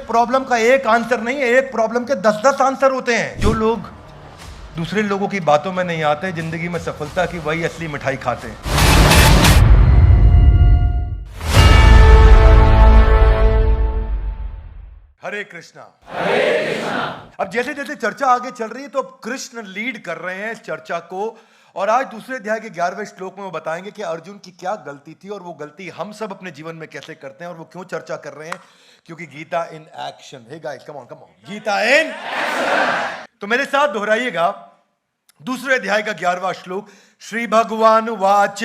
एक प्रॉब्लम का एक आंसर नहीं है, एक प्रॉब्लम के 10-10 आंसर होते हैं। जो लोग दूसरे लोगों की बातों में नहीं आते, जिंदगी में सफलता की वही असली मिठाई खाते हैं। हरे कृष्णा। अब जैसे जैसे चर्चा आगे चल रही है तो अब कृष्ण लीड कर रहे हैं इस चर्चा को, और आज दूसरे अध्याय के 11वें श्लोक में वो बताएंगे कि अर्जुन की क्या गलती थी और वो गलती हम सब अपने जीवन में कैसे करते हैं, और वो क्यों चर्चा कर रहे हैं, क्योंकि Gita in action. Hey guys, come on, Gita in action. तो मेरे साथ दोहराइएगा दूसरे अध्याय का 11वां श्लोक। श्री भगवान वाच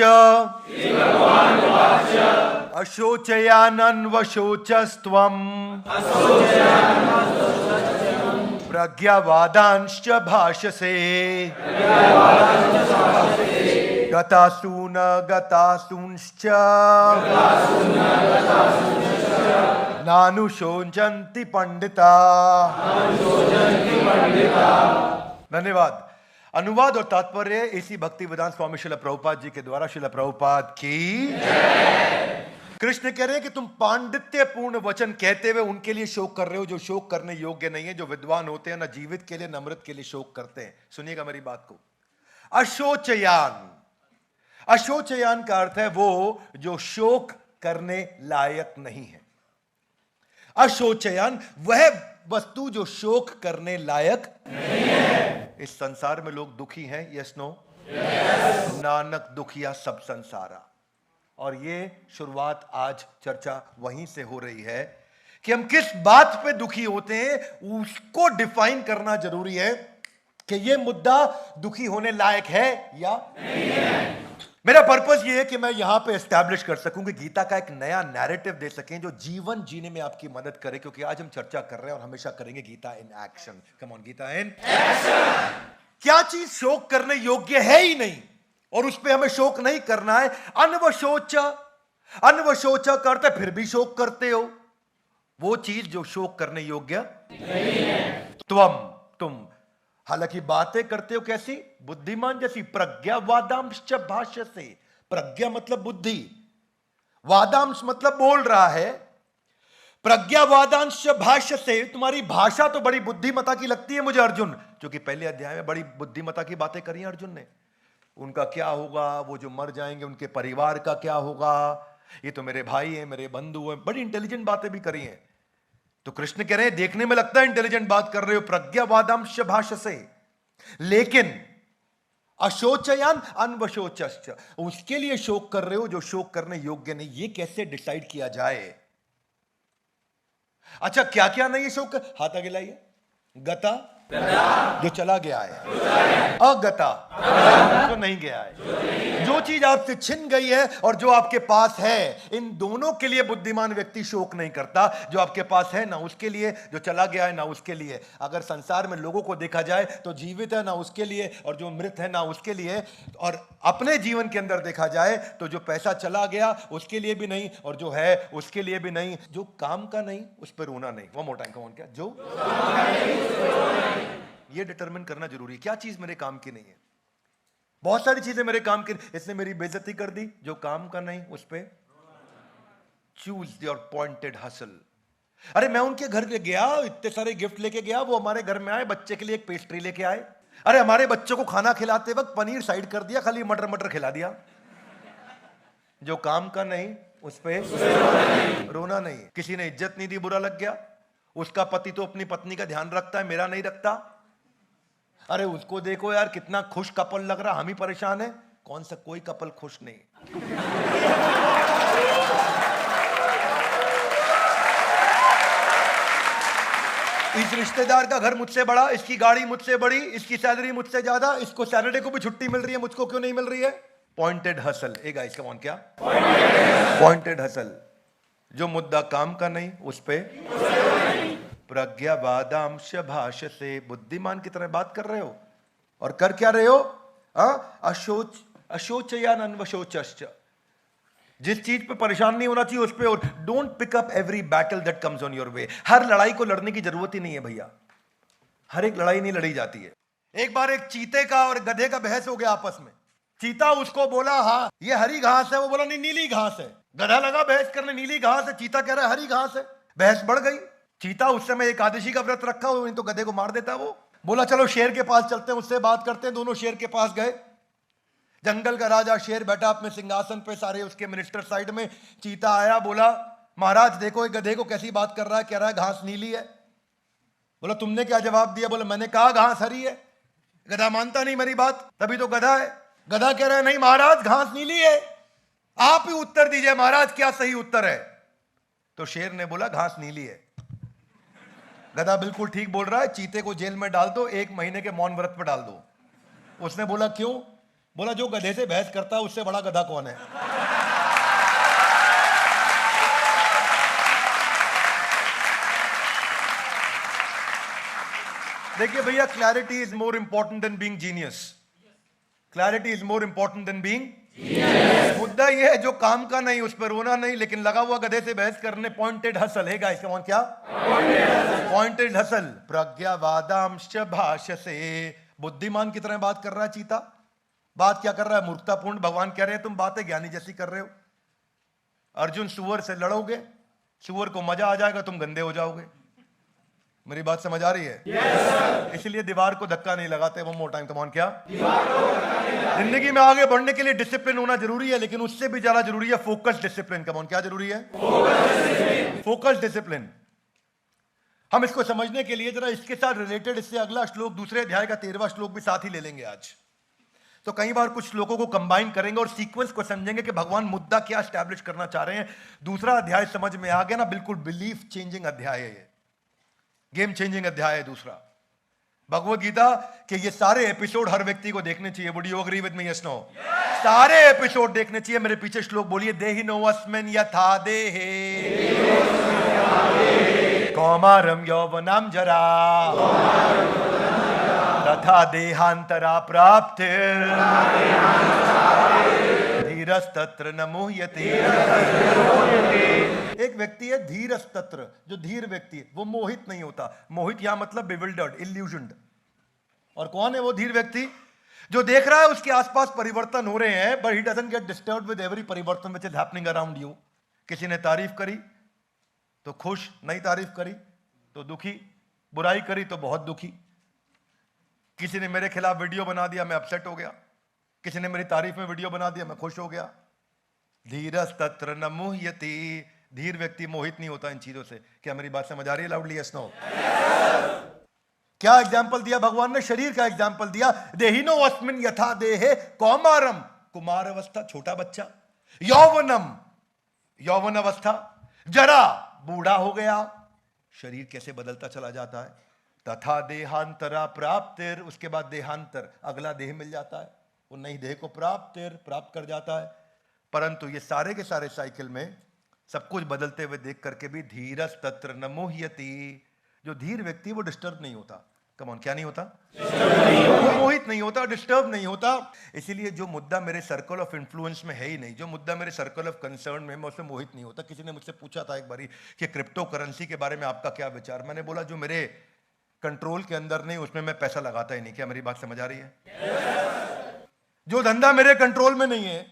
अशोचयानन्वशोचस्त्वम् प्रज्ञावादांश्च भाषसे गतासून गतासूंश्च नानुशोचन्ति पंडिता। धन्यवाद। अनुवाद और तात्पर्य इसी भक्ति वेदांत स्वामी श्रील प्रभुपाद जी के द्वारा। श्रील प्रभुपाद की कृष्ण कह रहे हैं कि तुम पांडित्यपूर्ण वचन कहते हुए उनके लिए शोक कर रहे हो जो शोक करने योग्य नहीं है। जो विद्वान होते हैं ना जीवित के लिए न अमृत के लिए शोक करते हैं। सुनिएगा मेरी बात को। अशोचयान, अशोचयान का अर्थ है वो जो शोक करने लायक नहीं है। अशोचयान वह वस्तु जो शोक करने लायक नहीं है। इस संसार में लोग दुखी हैं, यस नो? नानक दुखिया सब संसारा। और ये शुरुआत आज चर्चा वहीं से हो रही है कि हम किस बात पे दुखी होते हैं, उसको डिफाइन करना जरूरी है कि ये मुद्दा दुखी होने लायक है या नहीं है। मेरा पर्पस ये है कि मैं यहां पे एस्टैब्लिश कर सकूं कि गीता का एक नया नैरेटिव दे सकें जो जीवन जीने में आपकी मदद करे, क्योंकि आज हम चर्चा कर रहे हैं और हमेशा करेंगे Gita in action. Come on, Gita in action. क्या चीज शोक करने योग्य है ही नहीं और उस पर हमें शोक नहीं करना है। अनवशोचा, अनवशोचा करते फिर भी शोक करते हो, वो चीज जो शोक करने योग्य नहीं है। तुम हालांकि बातें करते हो कैसी? बुद्धिमान जैसी। प्रज्ञा वादांश भाष्य से, प्रज्ञा मतलब बुद्धि, वादांश मतलब बोल रहा है। प्रज्ञा वादांश भाष्य से, तुम्हारी भाषा तो बड़ी बुद्धिमता की लगती है मुझे अर्जुन, क्योंकि पहले अध्याय में बड़ी बुद्धिमता की बातें करी हैं अर्जुन ने। उनका क्या होगा, वो जो मर जाएंगे उनके परिवार का क्या होगा, ये तो मेरे भाई हैं, मेरे बंधु हैं, बड़ी इंटेलिजेंट बातें भी करी हैं। तो कृष्ण कह रहे हैं देखने में लगता है इंटेलिजेंट बात कर रहे हो, प्रज्ञावादांश भाष्य से, लेकिन अशोचयान अनवशोचश्च, उसके लिए शोक कर रहे हो जो शोक करने योग्य नहीं। ये कैसे डिसाइड किया जाए? अच्छा, क्या क्या नहीं है शोक? हाथ आगे लाइए। गता जो चला गया है, अगता जो नहीं गया है। जो चीज आपसे छिन गई है और जो आपके पास है, इन दोनों के लिए बुद्धिमान व्यक्ति शोक नहीं करता। जो आपके पास है ना उसके लिए, जो चला गया है ना उसके लिए। अगर संसार में लोगों को देखा जाए तो जीवित है ना उसके लिए और जो मृत है ना उसके लिए, और अपने जीवन के अंदर देखा जाए तो जो पैसा चला गया उसके लिए भी नहीं और जो है उसके लिए भी नहीं। जो काम का नहीं उस पर रोना नहीं। वो मोटा कौन क्या जो ये डिटरमिन करना जरूरी है, क्या चीज मेरे काम की नहीं है। बहुत सारी चीजें मेरे काम की, इसने मेरी बेइज्जती कर दी, जो काम का नहीं उस पे चूज योर पॉइंटेड हसल। अरे मैं उनके घर गया, इतने सारे गिफ्ट लेके गया, वो हमारे घर में आए, बच्चे के लिए एक पेस्ट्री लेके आए। अरे हमारे बच्चों को खाना खिलाते वक्त पनीर साइड कर दिया, खाली मटर मटर खिला दिया। जो काम का नहीं उस पे रोना नहीं। किसी ने इज्जत नहीं दी, बुरा लग गया। उसका पति तो अपनी पत्नी का ध्यान रखता है, मेरा नहीं रखता। अरे उसको देखो यार कितना खुश कपल लग रहा, हम ही परेशान है। कौन सा कोई कपल खुश नहीं। इस रिश्तेदार का घर मुझसे बड़ा, इसकी गाड़ी मुझसे बड़ी, इसकी सैलरी मुझसे ज्यादा, इसको सैटरडे को भी छुट्टी मिल रही है, मुझको क्यों नहीं मिल रही है? Pointed hustle. A guys come on, क्या पॉइंटेड हसल। जो मुद्दा काम का नहीं उस पे प्रज्ञावादांश भाष्य से, बुद्धिमान की तरह बात कर रहे हो और कर क्या रहे हो? अशोचयान अनवशोचश्च, जिस चीज पे परेशान नहीं होना चाहिए उस पे। और don't pick up every battle that comes on your way. हर लड़ाई को लड़ने की जरूरत ही नहीं है भैया, हर एक लड़ाई नहीं लड़ी जाती है। एक बार एक चीते का और गधे का बहस हो गया आपस में। चीता उसको बोला हाँ ये हरी घास है, वो बोला नहीं नीली घास है। गधा लगा बहस करने, नीली घास है, चीता कह रहा है हरी घास है। बहस बढ़ गई। चीता उस समय एकादशी का व्रत रखा हो, नहीं तो गधे को मार देता वो। बोला चलो शेर के पास चलते हैं, उससे बात करते हैं। दोनों शेर के पास गए। जंगल का राजा शेर बैठा अपने सिंहासन पे, सारे उसके मिनिस्टर साइड में। चीता आया, बोला महाराज देखो एक गधे को कैसी बात कर रहा है, कह रहा है घास नीली है। बोला तुमने क्या जवाब दिया? बोला मैंने कहा घास हरी है। गधा मानता नहीं मेरी बात, तभी तो गधा है। गधा कह रहा है नहीं महाराज घास नीली है, आप ही उत्तर दीजिए महाराज क्या सही उत्तर है। तो शेर ने बोला घास नीली है। गधा बिल्कुल ठीक बोल रहा है, चीते को जेल में डाल दो, 1 महीने के मौन व्रत पर डाल दो। उसने बोला क्यों? बोला जो गधे से बहस करता है उससे बड़ा गधा कौन है। देखिए भैया, clarity is more important than being genius. Clarity is more important than being genius. मुद्दा यह है जो काम का नहीं उस पर रोना नहीं, लेकिन लगा हुआ गधे से बहस करने। पॉइंटेड हसल है गाइस, कौन क्या? Pointed hustle. प्रज्ञावादांश भाषसे, बुद्धिमान की तरह बात कर रहा है चीता। बात क्या कर रहा है? मूर्खतापूर्ण। भगवान कह रहे हैं तुम बातें ज्ञानी जैसी कर रहे हो। अर्जुन सुअर से लड़ोगे, सुअर को मजा आ जाएगा, तुम गंदे हो जाओगे। मेरी बात समझ आ रही है? yes, इसलिए दीवार को धक्का नहीं लगाते। वो मोर टाइम, कमॉन क्या? जिंदगी में आगे बढ़ने के लिए डिसिप्लिन होना जरूरी है, लेकिन उससे भी ज्यादा जरूरी है फोकस डिसिप्लिन। कमॉन क्या जरूरी है? Focus discipline. हम इसको समझने के लिए जरा इसके साथ रिलेटेड, इससे अगला श्लोक, दूसरे अध्याय का 13वां श्लोक भी साथ ही ले लेंगे आज। तो कई बार कुछ श्लोकों को कंबाइन करेंगे और सीक्वेंस को समझेंगे कि भगवान मुद्दा क्या एस्टैब्लिश करना चाह रहे हैं। दूसरा अध्याय समझ में आ गया ना? बिल्कुल बिलीफ चेंजिंग अध्याय है, गेम चेंजिंग अध्याय है दूसरा भगवत गीता के। ये सारे एपिसोड हर व्यक्ति को देखने चाहिए। Would you agree with me? Yes no? सारे एपिसोड देखने चाहिए। मेरे पीछे श्लोक बोलिए। देहिनोऽस्मिन् यथा देहे कौमारम यौवनम जरा तथा देहांतरा प्राप्तिर् धीरस्तत्र न मुह्यते। एक व्यक्ति है धीरस्तत्र, जो धीर व्यक्ति है वो मोहित नहीं होता। मोहित यहां मतलब बिविल्डर्ड, इल्यूजन्ड। और कौन है वो धीर व्यक्ति? जो देख रहा है उसके आसपास परिवर्तन हो रहे हैं, but he doesn't get disturbed with every परिवर्तन which is happening around you. किसी ने तारीफ करी तो खुश, नहीं तारीफ करी तो दुखी, बुराई करी तो बहुत दुखी। किसी ने मेरे खिलाफ वीडियो बना दिया, मैं अपसेट हो गया। किसी ने मेरी तारीफ में वीडियो बना दिया, मैं खुश हो गया। धीरस्तत्र न मुह्यति। धीर व्यक्ति मोहित नहीं होता इन चीजों से। क्या मेरी बात समझ आ रही है? Loudly yes no? क्या एग्जाम्पल दिया भगवान ने? शरीर का एग्जाम्पल दिया। देहिनोऽस्मिन् यथा देहे कौमारम, कुमार अवस्था छोटा बच्चा, यौवनम यौवन अवस्था, जरा बूढ़ा हो गया। शरीर कैसे बदलता चला जाता है। तथा देहांतरा प्राप्तिर, उसके बाद देहांतर, अगला देह मिल जाता है, वो नई देह को प्राप्त कर जाता है। परंतु ये सारे के सारे साइकिल में सब कुछ बदलते हुए देख करके भी धीरस्तत्र न मुह्यति। जो धीर व्यक्ति वो डिस्टर्ब नहीं होता। कमॉन क्या नहीं होता? वो मोहित नहीं होता, डिस्टर्ब नहीं होता। इसीलिए जो मुद्दा मेरे सर्कल ऑफ इन्फ्लुएंस में है ही नहीं, जो मुद्दा मेरे सर्कल ऑफ कंसर्न में, मैं उससे मोहित नहीं होता। किसी ने मुझसे पूछा था एक बारी कि क्रिप्टो करेंसी के बारे में आपका क्या विचार। मैंने बोला जो मेरे कंट्रोल के अंदर नहीं उसमें मैं पैसा लगाता ही नहीं। क्या मेरी बात समझ आ रही है? जो धंधा मेरे कंट्रोल में नहीं है,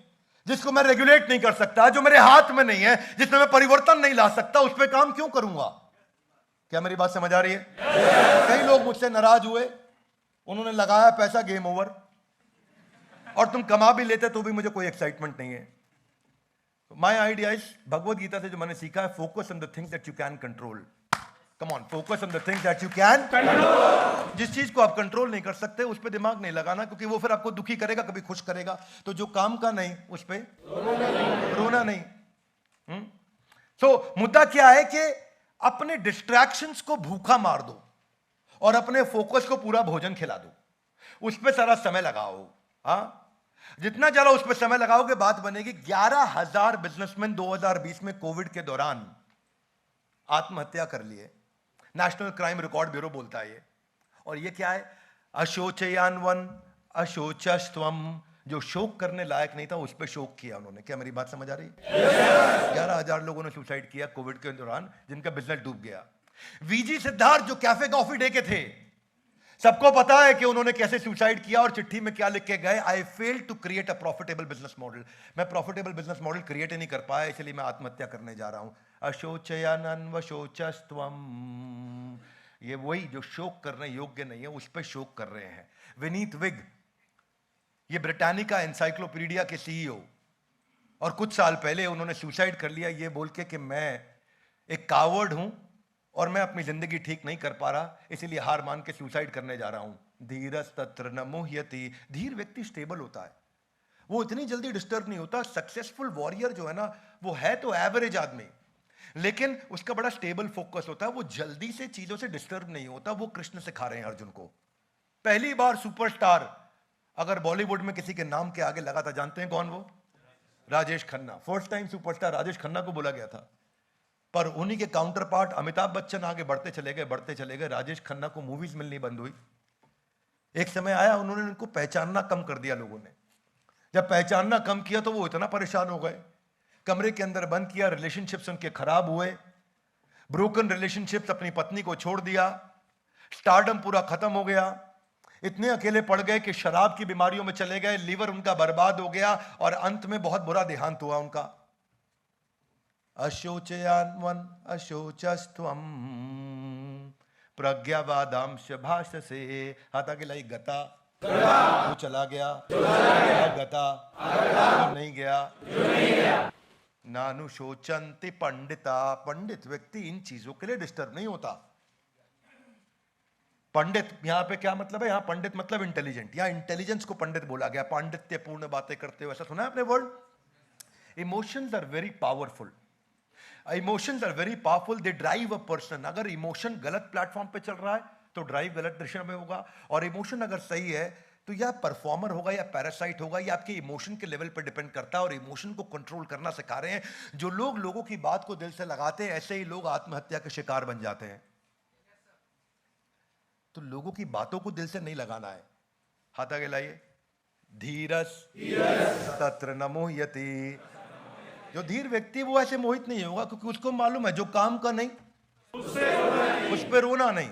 जिसको मैं रेगुलेट नहीं कर सकता, जो मेरे हाथ में नहीं है, जिसमें मैं परिवर्तन नहीं ला सकता, उस पर काम क्यों करूंगा? क्या मेरी बात समझ आ रही है? कई लोग मुझसे नाराज हुए, उन्होंने लगाया पैसा, गेम ओवर। और तुम कमा भी लेते तो भी मुझे कोई एक्साइटमेंट नहीं है। My idea is, Bhagavad Gita से जो मैंने सीखा है, focus on the things that you can control. Come on, focus on the things that you can control. जिस चीज को आप कंट्रोल नहीं कर सकते उस पर दिमाग नहीं लगाना, क्योंकि वो फिर आपको दुखी करेगा, कभी खुश करेगा। तो जो काम का नहीं उस पर रोना नहीं। सो मुद्दा क्या है कि अपने डिस्ट्रैक्शंस को भूखा मार दो और अपने फोकस को पूरा भोजन खिला दो। उस पर सारा समय लगाओ। हाँ, जितना ज्यादा उस पर समय लगाओगे बात बनेगी। 11,000 बिजनेसमैन 2020 में कोविड के दौरान आत्महत्या कर लिए। नेशनल क्राइम रिकॉर्ड ब्यूरो बोलता है ये। और ये क्या है? अशोचयान्वन अशोचस्त्वम। जो शोक करने लायक नहीं था उस पर शोक किया उन्होंने। क्या मेरी बात समझ आ रही है? 11,000 लोगों ने सुसाइड किया कोविड के दौरान, जिनका बिजनेस डूब गया। वीजी सिद्धार्थ जो कैफे कॉफी डे के थे, सबको पता है कि उन्होंने कैसे सुसाइड किया और चिट्ठी में क्या लिख के गए, I fail to create a profitable business model. मैं प्रॉफिटेबल बिजनेस मॉडल क्रिएट ही नहीं कर पाया, इसलिए मैं आत्महत्या करने जा रहा हूं। अशोचयानन वशोचस्त्वम, ये वही जो शोक करने योग्य नहीं है उस पर शोक कर रहे हैं। विनीत विग, ये ब्रिटानिका एनसाइक्लोपीडिया के सीईओ, और कुछ साल पहले उन्होंने सुसाइड कर लिया ये बोल के कि मैं एक कावर्ड हूं और मैं अपनी जिंदगी ठीक नहीं कर पा रहा, इसीलिए हार मान के सुसाइड करने जा रहा हूं। धीरज तत्र न मुह्यति, धीर व्यक्ति स्टेबल होता है, वो इतनी जल्दी डिस्टर्ब नहीं होता। सक्सेसफुल वॉरियर जो है ना, वो है तो एवरेज आदमी, लेकिन उसका बड़ा स्टेबल फोकस होता है, वो जल्दी से चीजों से डिस्टर्ब नहीं होता। वो कृष्ण सिखा रहे हैं अर्जुन को। पहली बार सुपरस्टार अगर बॉलीवुड में किसी के नाम के आगे लगा था, जानते हैं कौन वो? Rajesh Khanna. First time superstar Rajesh Khanna को बोला गया था, पर उन्हीं के काउंटर पार्ट अमिताभ बच्चन आगे बढ़ते चले गए। राजेश खन्ना को मूवीज मिलनी बंद हुई। एक समय आया उन्होंने उनको पहचानना कम कर दिया लोगों ने। जब पहचानना कम किया तो वो इतना परेशान हो गए, कमरे के अंदर बंद किया, रिलेशनशिप्स उनके खराब हुए, ब्रोकन रिलेशनशिप्स, अपनी पत्नी को छोड़ दिया, स्टारडम पूरा खत्म हो गया, इतने अकेले पड़ गए कि शराब की बीमारियों में चले गए, लिवर उनका बर्बाद हो गया और अंत में बहुत बुरा देहांत हुआ उनका। अशोचयान्वन अशोचस्त्वम प्रज्ञावादांश भाषसे, हाथ आगे लाई गता, वो चला गया, गता जो नहीं गया। नानुशोचंति पंडिता, पंडित व्यक्ति इन चीजों के लिए डिस्टर्ब नहीं होता। पंडित यहां पे क्या मतलब है? यहां पंडित मतलब इंटेलिजेंट, या इंटेलिजेंस को पंडित बोला गया, पांडित्यपूर्ण बातें करते हो, ऐसा सुना है आपने word? Emotions are very powerful, emotions are very powerful, they drive a person. अगर इमोशन गलत प्लेटफॉर्म पे चल रहा है तो ड्राइव गलत दिशा में होगा, और इमोशन अगर सही है तो या परफॉर्मर होगा या पैरासाइट होगा, या आपके इमोशन के लेवल पर डिपेंड करता है। और इमोशन को कंट्रोल करना सिखा रहे हैं। जो लोग लोगों की बात को दिल से लगाते हैं, ऐसे ही लोग आत्महत्या के शिकार बन जाते हैं। तो लोगों की बातों को दिल से नहीं लगाना है। हाथ आगे लाइए। धीरस तत्र न मोह्यति, जो धीर व्यक्ति वो ऐसे मोहित नहीं होगा, क्योंकि उसको मालूम है जो काम का नहीं उस पे रोना नहीं।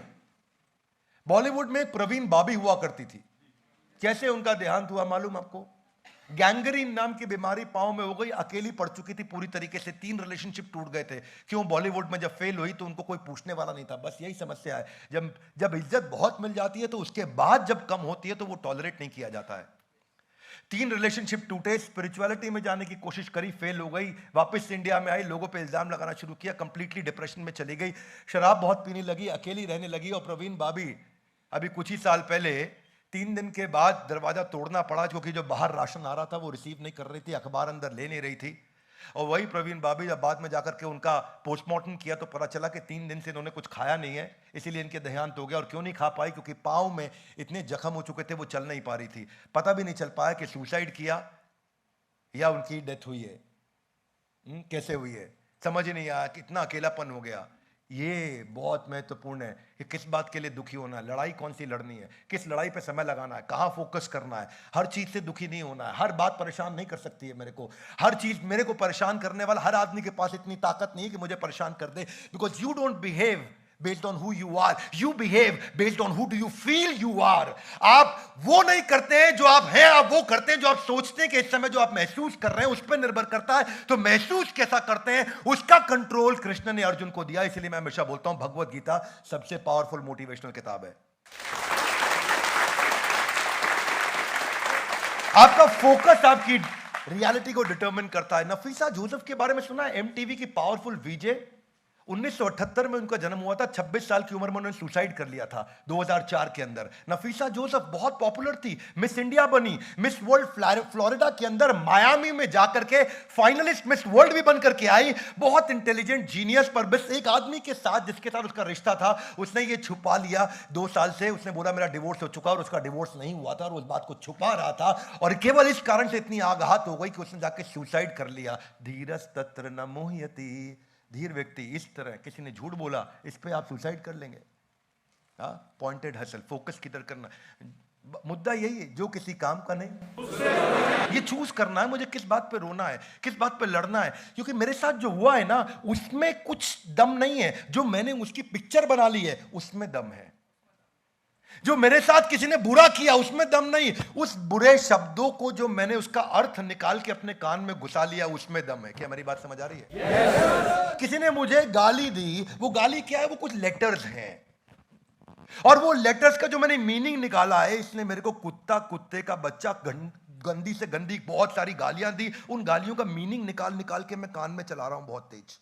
बॉलीवुड में एक प्रवीण बाबी हुआ करती थी, कैसे उनका देहांत हुआ मालूम आपको? गैंग्रीन नाम की बीमारी पांव में हो गई, अकेली पड़ चुकी थी पूरी तरीके से, 3 रिलेशनशिप टूट गए थे। क्यों? बॉलीवुड में जब फेल हुई तो उनको कोई पूछने वाला नहीं था। बस यही समस्या है, जब इज्जत बहुत मिल जाती है तो उसके बाद जब कम होती है तो वो टॉलरेट नहीं किया जाता है। 3 रिलेशनशिप टूटे, स्पिरिचुअलिटी में जाने की कोशिश करी, फेल हो गई, वापस इंडिया में आई, लोगों पे इल्जाम लगाना शुरू किया, कंप्लीटली डिप्रेशन में चली गई, शराब बहुत पीने लगी, अकेली रहने लगी। और प्रवीण बाबी अभी कुछ ही साल पहले 3 दिन के बाद दरवाजा तोड़ना पड़ा, क्योंकि जो बाहर राशन आ रहा था वो रिसीव नहीं कर रही थी, अखबार अंदर ले नहीं रही थी। और वही प्रवीण बाबी जब बाद में जाकर के उनका पोस्टमार्टम किया तो पता चला कि 3 दिन से इन्होंने कुछ खाया नहीं है, इसीलिए इनके देहांत हो गया। और क्यों नहीं खा पाई? क्योंकि पाँव में इतने जख्म हो चुके थे, वो चल नहीं पा रही थी। पता भी नहीं चल पाया कि सुसाइड किया या उनकी डेथ हुई है। कैसे हुई है समझ ही नहीं आया, कितना अकेलापन हो गया। ये बहुत महत्वपूर्ण है कि किस बात के लिए दुखी होना है, लड़ाई कौन सी लड़नी है, किस लड़ाई पे समय लगाना है, कहाँ फोकस करना है। हर चीज से दुखी नहीं होना है, हर बात परेशान नहीं कर सकती है मेरे को। हर चीज मेरे को परेशान करने वाला हर आदमी के पास इतनी ताकत नहीं है कि मुझे परेशान कर दे। Because you don't behave based on who you are, you behave based on who do you feel you are। आप वो नहीं करते हैं जो आप हैं, आप वो करते हैं जो आप सोचते हैं कि इस समय जो आप महसूस कर रहे हैं उस पर निर्भर करता है। तो महसूस कैसा करते हैं उसका कंट्रोल कृष्ण ने अर्जुन को दिया। इसलिए मैं हमेशा बोलता हूं भगवत गीता सबसे पावरफुल मोटिवेशनल किताब है। आपका फोकस आपकी रियलिटी को डिटरमिन करता है। नफीसा जोसेफ के बारे में सुना है? एमटीवी की पावरफुल वीजे, 1978 में उनका जन्म हुआ था। 26 साल की उम्र में उन्होंने सुसाइड कर लिया था 2004 के अंदर। नफीसा जोसेफ बहुत पॉपुलर थी, मिस इंडिया बनी, मिस वर्ल्ड फ्लोरिडा के अंदर मायामी में जाकर के फाइनलिस्ट मिस वर्ल्ड भी बनकर के आई। बहुत इंटेलिजेंट जीनियस, पर बस एक आदमी के साथ जिसके साथ उसका रिश्ता था उसने ये छुपा लिया 2 साल से। उसने बोला मेरा डिवोर्स हो चुका, और उसका डिवोर्स नहीं हुआ था और उस बात को छुपा रहा था। और केवल इस कारण से इतनी आघात हो गई कि उसने जाके सुसाइड कर लिया। धीरस तत्र न मोह्यति, धीर व्यक्ति इस तरह, किसी ने झूठ बोला इस पे आप सुसाइड कर लेंगे। पॉइंटेड हसल, फोकस किधर करना। मुद्दा यही है, जो किसी काम का नहीं, ये चूज करना है मुझे किस बात पे रोना है, किस बात पे लड़ना है। क्योंकि मेरे साथ जो हुआ है ना उसमें कुछ दम नहीं है, जो मैंने उसकी पिक्चर बना ली है उसमें दम है। जो मेरे साथ किसी ने बुरा किया उसमें दम नहीं, उस बुरे शब्दों को जो मैंने उसका अर्थ निकाल के अपने कान में घुसा लिया उसमें दम है। क्या मेरी बात समझ आ रही है? yes. किसी ने मुझे गाली दी, वो गाली क्या है? वो कुछ लेटर्स हैं, और वो लेटर्स का जो मैंने मीनिंग निकाला है, इसने मेरे को कुत्ता, कुत्ते का बच्चा, गंदी से गंदी बहुत सारी गालियां दी। उन गालियों का मीनिंग निकाल निकाल के मैं कान में चला रहा हूं बहुत तेज।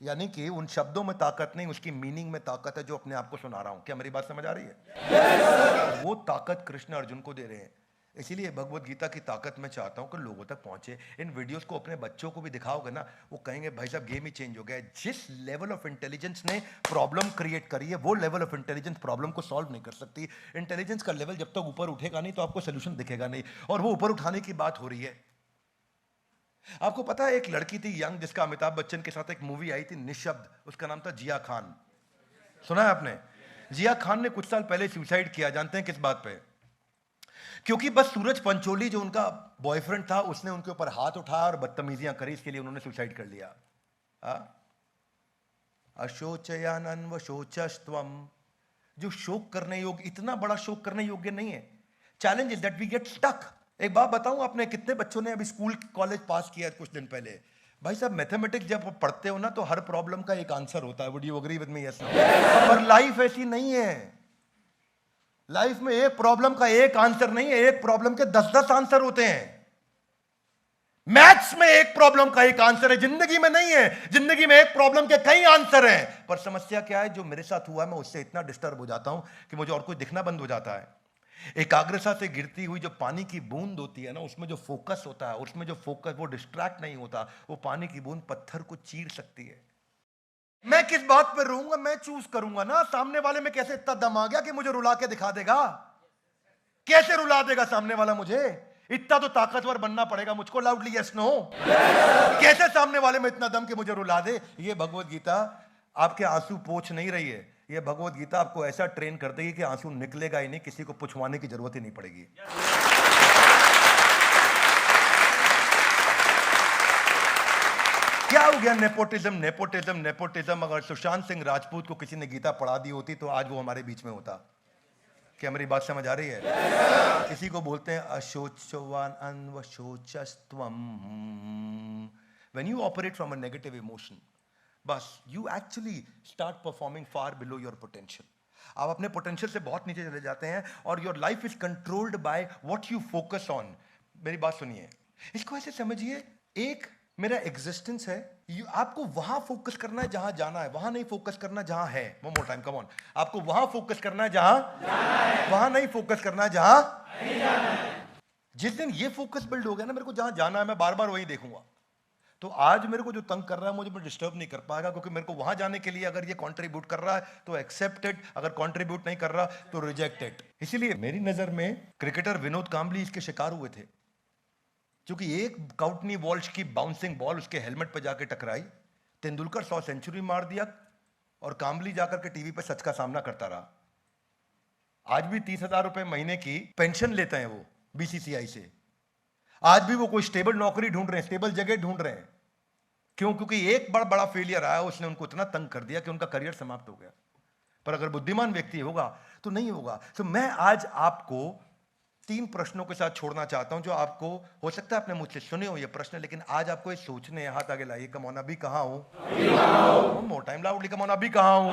यानी कि उन शब्दों में ताकत नहीं, उसकी मीनिंग में ताकत है जो अपने आप को सुना रहा हूं। क्या मेरी बात समझ आ रही है? वो ताकत कृष्ण अर्जुन को दे रहे हैं। इसीलिए भगवत गीता की ताकत मैं चाहता हूं कि लोगों तक पहुंचे। इन वीडियोस को अपने बच्चों को भी दिखाओगे ना, वो कहेंगे भाई साहब गेम ही चेंज हो गया है। जिस लेवल ऑफ इंटेलिजेंस ने प्रॉब्लम क्रिएट करी है, वो लेवल ऑफ इंटेलिजेंस प्रॉब्लम को सॉल्व नहीं कर सकती। इंटेलिजेंस का लेवल जब तक ऊपर उठेगा नहीं तो आपको सोल्यूशन दिखेगा नहीं, और वो ऊपर उठाने की बात हो रही है। आपको पता है एक लड़की थी यंग, जिसका अमिताभ बच्चन के साथ एक मूवी आई थी निशब्द, उसका नाम था जिया खान। सुना है आपने? जिया खान ने कुछ साल पहले सुसाइड किया। जानते हैं किस बात पे? क्योंकि बस सूरज पंचोली जो उनका बॉयफ्रेंड था, उसने उनके ऊपर हाथ उठाया और बदतमीजियां करी, इसके लिए उन्होंने सुसाइड कर लिया। अशोचयानन व शोचस्त्वम, जो शोक करने योग्य, इतना बड़ा शोक करने योग्य नहीं है। Challenge is that we get stuck. एक बात बताऊं, आपने कितने बच्चों ने अभी स्कूल कॉलेज पास किया कुछ दिन पहले? भाई साहब मैथमेटिक्स जब पढ़ते हो ना तो हर प्रॉब्लम का एक आंसर होता है। Would you agree with me? Yes. पर लाइफ ऐसी नहीं है। लाइफ में एक प्रॉब्लम का एक आंसर नहीं है, एक प्रॉब्लम के 10-10 आंसर होते हैं। मैथ्स में एक प्रॉब्लम का एक आंसर है, जिंदगी में नहीं है। जिंदगी में एक प्रॉब्लम के कई आंसर हैं। पर समस्या क्या है, जो मेरे साथ हुआ है मैं उससे इतना डिस्टर्ब हो जाता हूं कि मुझे और कुछ दिखना बंद हो जाता है। एकाग्रता से गिरती हुई जो पानी की बूंद होती है ना, उसमें जो फोकस होता है, उसमें जो फोकस, वो डिस्ट्रैक्ट नहीं होता। वो पानी की बूंद पत्थर को चीर सकती है। मैं किस बात पर रहूंगा? मैं चूज करूंगा ना। सामने वाले में कैसे इतना दम आ गया कि मुझे रुला के दिखा देगा? कैसे रुला देगा सामने वाला मुझे? इतना तो ताकतवर बनना पड़ेगा मुझको। Loudly yes no. कैसे सामने वाले में इतना दम कि मुझे रुला दे? ये भगवत गीता आपके आंसू पोंछ नहीं रही है। ये भगवत गीता आपको ऐसा ट्रेन कर देगी कि आंसू निकलेगा ही नहीं, किसी को पुछवाने की जरूरत ही नहीं पड़ेगी। क्या हो गया? Nepotism, nepotism, nepotism. अगर सुशांत सिंह राजपूत को किसी ने गीता पढ़ा दी होती तो आज वो हमारे बीच में होता। क्या मेरी बात समझ आ रही है? इसी को बोलते हैं अशोचवान अन्वशोचस्त्वम। When you operate from a negative emotion, बस you actually start performing far below your potential. आप अपने पोटेंशियल से बहुत नीचे चले जाते हैं और your life is controlled by what you focus on. मेरी बात सुनिए, इसको ऐसे समझिए, एक मेरा एग्जिस्टेंस है, आपको वहां फोकस करना है जहां जाना है, वहां नहीं फोकस करना जहां है। One more time, come on. आपको वहां फोकस करना है जहां जाना है, वहां नहीं फोकस करना है जहां नहीं जाना है। जिस दिन ये फोकस बिल्ड हो गया ना, मेरे को जहां जाना है मैं बार बार वही देखूंगा, तो आज मेरे को जो तंग कर रहा है मुझे डिस्टर्ब नहीं कर पाएगा, क्योंकि मेरे को वहां जाने के लिए अगर ये कंट्रीब्यूट कर रहा है तो एक्सेप्टेड, अगर कंट्रीब्यूट नहीं कर रहा तो रिजेक्टेड। इसीलिए मेरी नजर में क्रिकेटर विनोद कांबली इसके शिकार हुए थे, क्योंकि एक काउटनी वॉल्श की बाउंसिंग बॉल उसके हेलमेट पर जाके टकराई। तेंदुलकर 100 सेंचुरी मार दिया और कांबली जाकर के टीवी पे सच का सामना करता रहा। आज भी 30,000 रुपए महीने की पेंशन लेते हैं वो बीसीसीआई से। आज भी वो कोई स्टेबल नौकरी ढूंढ रहे हैं, स्टेबल जगह ढूंढ रहे हैं। क्यों? क्योंकि एक बड़ा बड़ा फेलियर आया, उसने उनको इतना तंग कर दिया कि उनका करियर समाप्त हो गया। पर अगर बुद्धिमान व्यक्ति होगा तो नहीं होगा। तो मैं आज आपको 3 प्रश्नों के साथ छोड़ना चाहता हूं, जो आपको हो सकता है आपने मुझसे सुने हो ये प्रश्न, लेकिन आज आपको ये सोचने हैं। हाथ आगे लाइए। कम ऑन, अभी कहां हूं? More time, loudly come on, अभी कहां हूं?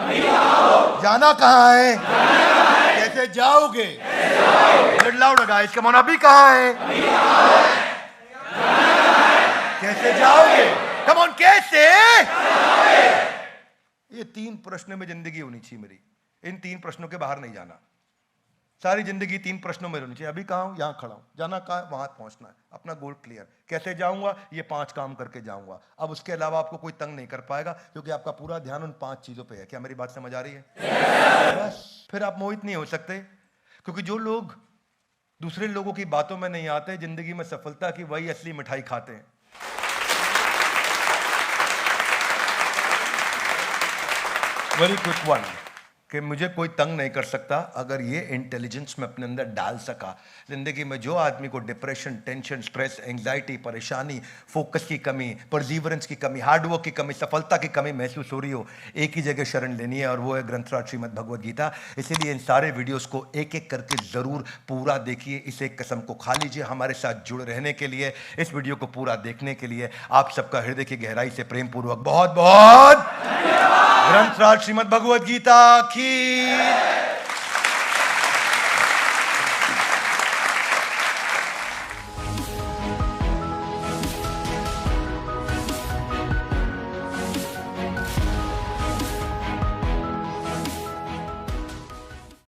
जाना कहां है? कैसे जाओगे? लाउड गाइस, कम ऑन, अभी कहां है? कैसे जाओगे? कम ऑन, कैसे? ये 3 प्रश्न में जिंदगी होनी चाहिए मेरी। इन 3 प्रश्नों के बाहर नहीं जाना। सारी जिंदगी 3 प्रश्नों में होनी चाहिए। अभी कहां हूं? यहां खड़ा हूं। जाना कहां है? वहां पहुंचना है। अपना गोल क्लियर। कैसे जाऊंगा? ये 5 काम करके जाऊंगा। अब उसके अलावा आपको कोई तंग नहीं कर पाएगा, क्योंकि आपका पूरा ध्यान उन 5 चीजों पे है। क्या मेरी बात समझ आ रही है? बस फिर आप मोहित नहीं हो सकते, क्योंकि जो लोग दूसरे लोगों की बातों में नहीं आते, जिंदगी में सफलता की वही असली मिठाई खाते हैं। Very quick one. कि मुझे कोई तंग नहीं कर सकता अगर ये इंटेलिजेंस में अपने अंदर डाल सका। जिंदगी में जो आदमी को डिप्रेशन, टेंशन, स्ट्रेस, एंग्जाइटी, परेशानी, फोकस की कमी, परजीवरेंस की कमी, हार्डवर्क की कमी, सफलता की कमी महसूस हो रही हो, एक ही जगह शरण लेनी है और वो है ग्रंथराज श्रीमद् भगवद गीता। इसीलिए इन सारे वीडियोस को एक एक करके जरूर पूरा देखिए। इस एक कसम को खा लीजिए हमारे साथ जुड़े रहने के लिए, इस वीडियो को पूरा देखने के लिए। आप सबका हृदय की गहराई से प्रेम पूर्वक बहुत बहुत ग्रंथराज श्रीमद् भगवद गीता की